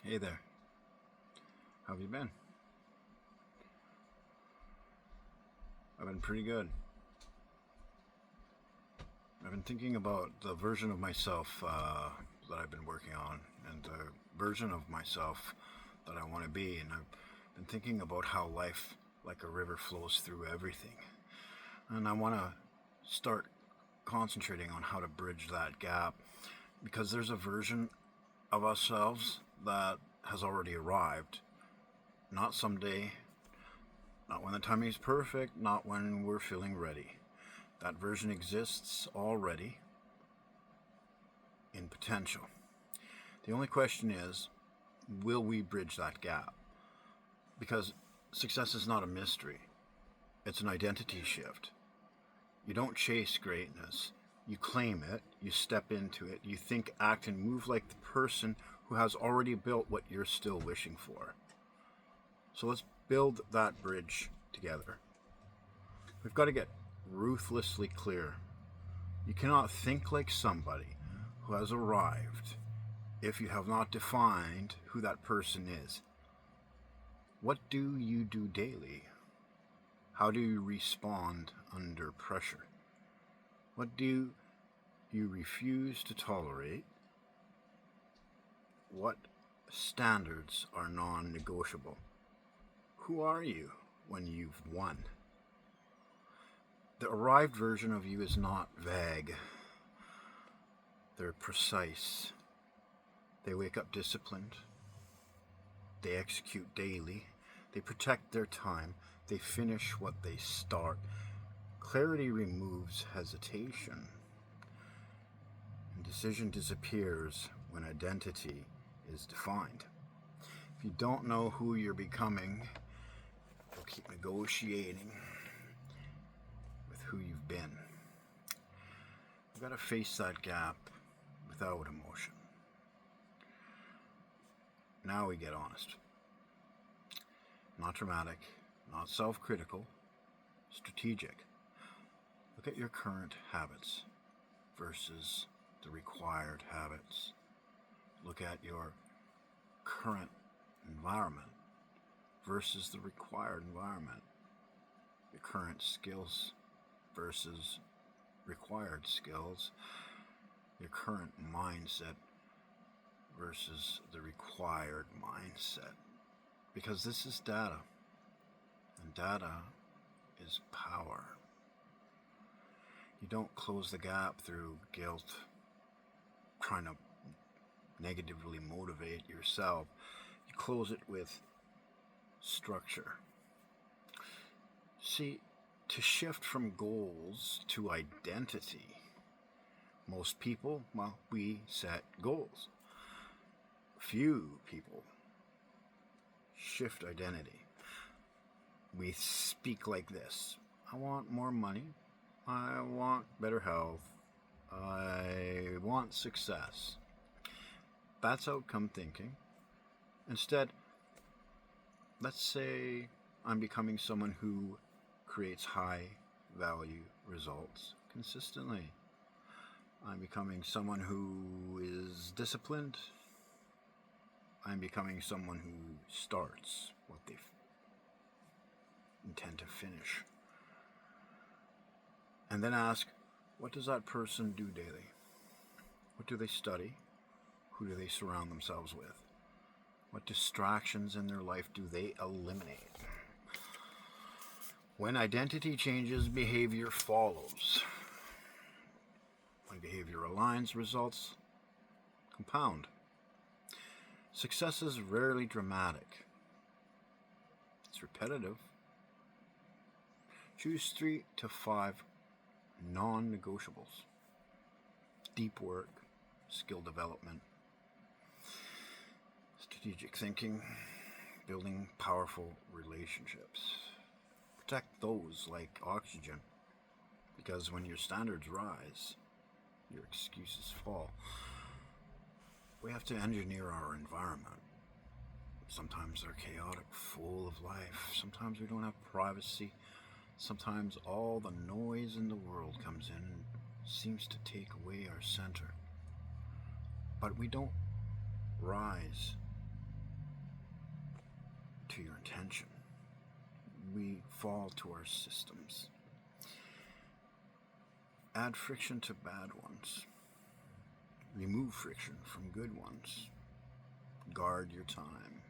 Hey there, how have you been? I've been pretty good. I've been thinking about the version of myself that I've been working on and the version of myself that I want to be. And I've been thinking about how life, like a river, flows through everything. And I want to start concentrating on how to bridge that gap because there's a version of ourselves that has already arrived. Not someday, not when the timing is perfect, not when we're feeling ready. That version exists already in potential. The only question is, will we bridge that gap? Because success is not a mystery, it's an identity shift. You don't chase greatness, you claim it, you step into it, you think, act, and move like the person who has already built what you're still wishing for. So let's build that bridge together. We've got to get ruthlessly clear. You cannot think like somebody who has arrived if you have not defined who that person is. What do you do daily? How do you respond under pressure? What do you refuse to tolerate? What standards are non negotiable? Who are you when you've won? The arrived version of you is not vague. They're precise. They wake up disciplined. They execute daily. They protect their time. They finish what they start. Clarity removes hesitation. And decision disappears when identity is defined. If you don't know who you're becoming, you'll keep negotiating with who you've been. You've got to face that gap without emotion. Now we get honest. Not dramatic, not self-critical, strategic. Look at your current habits versus the required habits. Look at your current environment versus the required environment. Your current skills versus required skills. Your current mindset versus the required mindset. Because this is data, and data is power. You don't close the gap through guilt, trying to negatively motivate yourself. You close it with structure. See, to shift from goals to identity, most people, we set goals. Few people shift identity. We speak like this: I want more money, I want better health, I want success. That's outcome thinking. Instead, let's say I'm becoming someone who creates high value results consistently. I'm becoming someone who is disciplined. I'm becoming someone who starts what they intend to finish. And then ask, what does that person do daily? What do they study? Who do they surround themselves with? What distractions in their life do they eliminate? When identity changes, behavior follows. When behavior aligns, results compound. Success is rarely dramatic. It's repetitive. Choose 3 to 5 non-negotiables. Deep work, skill development, strategic thinking, building powerful relationships. Protect those like oxygen, because when your standards rise, your excuses fall. We have to engineer our environment. Sometimes they're chaotic, full of life. Sometimes we don't have privacy. Sometimes all the noise in the world comes in and seems to take away our center. But we don't rise attention. We fall to our systems. Add friction to bad ones. Remove friction from good ones. Guard your time.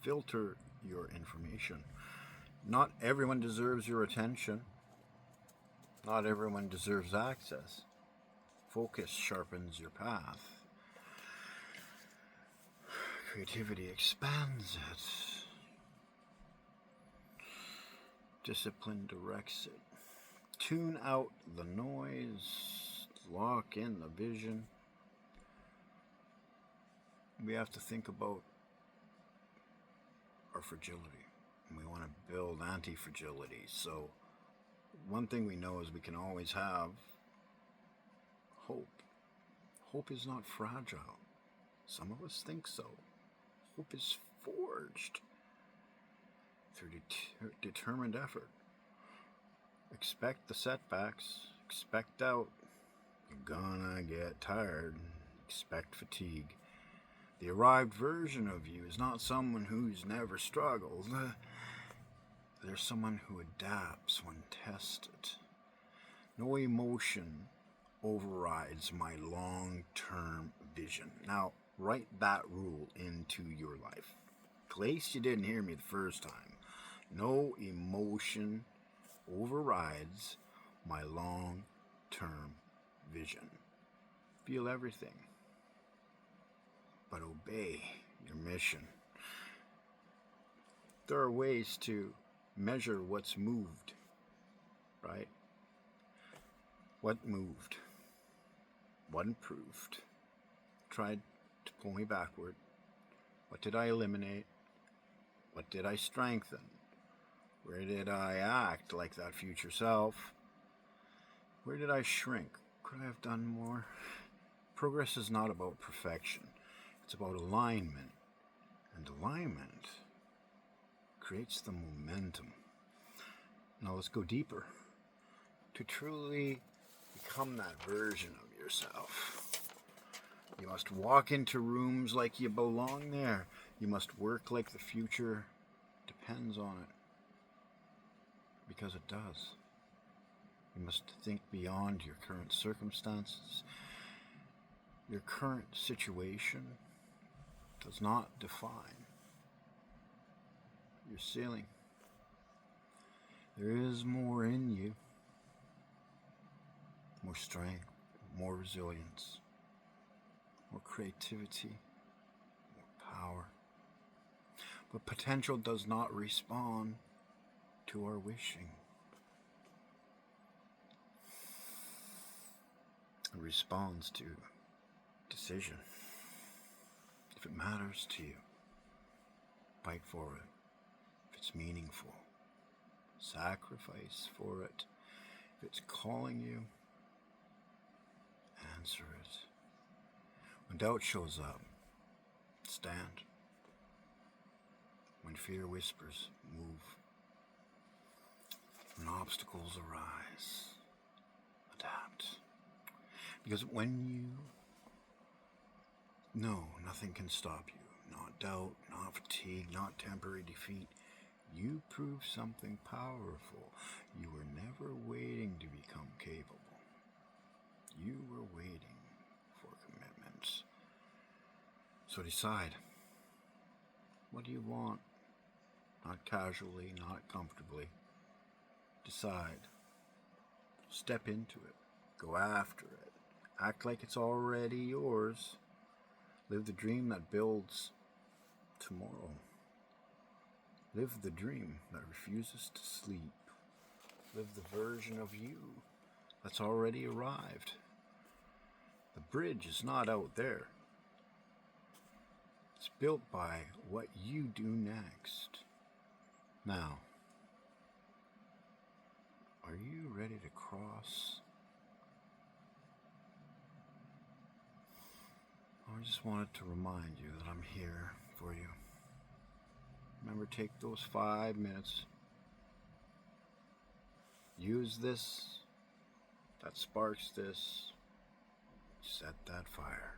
Filter your information. Not everyone deserves your attention. Not everyone deserves access. Focus sharpens your path. Creativity expands it. Discipline directs it. Tune out the noise. Lock in the vision. We have to think about our fragility. And we want to build anti-fragility. So one thing we know is we can always have hope. Hope is not fragile. Some of us think so. Hope is forged through determined effort. Expect the setbacks. Expect doubt. You're gonna get tired. Expect fatigue. The arrived version of you is not someone who's never struggled. There's someone who adapts when tested. No emotion overrides my long-term vision. Now, write that rule into your life. In case you didn't hear me the first time, no emotion overrides my long-term vision. Feel everything, but obey your mission. There are ways to measure what's moved, right? What moved? What improved? Tried to pull me backward. What did I eliminate? What did I strengthen? Where did I act like that future self? Where did I shrink? Could I have done more? Progress is not about perfection. It's about alignment. And alignment creates the momentum. Now let's go deeper. To truly become that version of yourself, you must walk into rooms like you belong there. You must work like the future depends on it. Because it does. You must think beyond your current circumstances. Your current situation does not define your ceiling. There is more in you. More strength, more resilience, more creativity, more power. But potential does not respond to our wishing. It responds to decision. If it matters to you, fight for it. If it's meaningful, sacrifice for it. If it's calling you, answer it. When doubt shows up, stand. When fear whispers, move. When obstacles arise, adapt. Because when you know nothing can stop you, not doubt, not fatigue, not temporary defeat, you prove something powerful. You were never waiting to become capable. You were waiting for commitments. So decide. What do you want? Not casually, not comfortably. Decide. Step into it. Go after it. Act like it's already yours. Live the dream that builds tomorrow. Live the dream that refuses to sleep. Live the version of you that's already arrived. The bridge is not out there. It's built by what you do next. Now, are you ready to cross? I just wanted to remind you that I'm here for you. Remember, take those 5 minutes. Use this. That sparks this. Set that fire.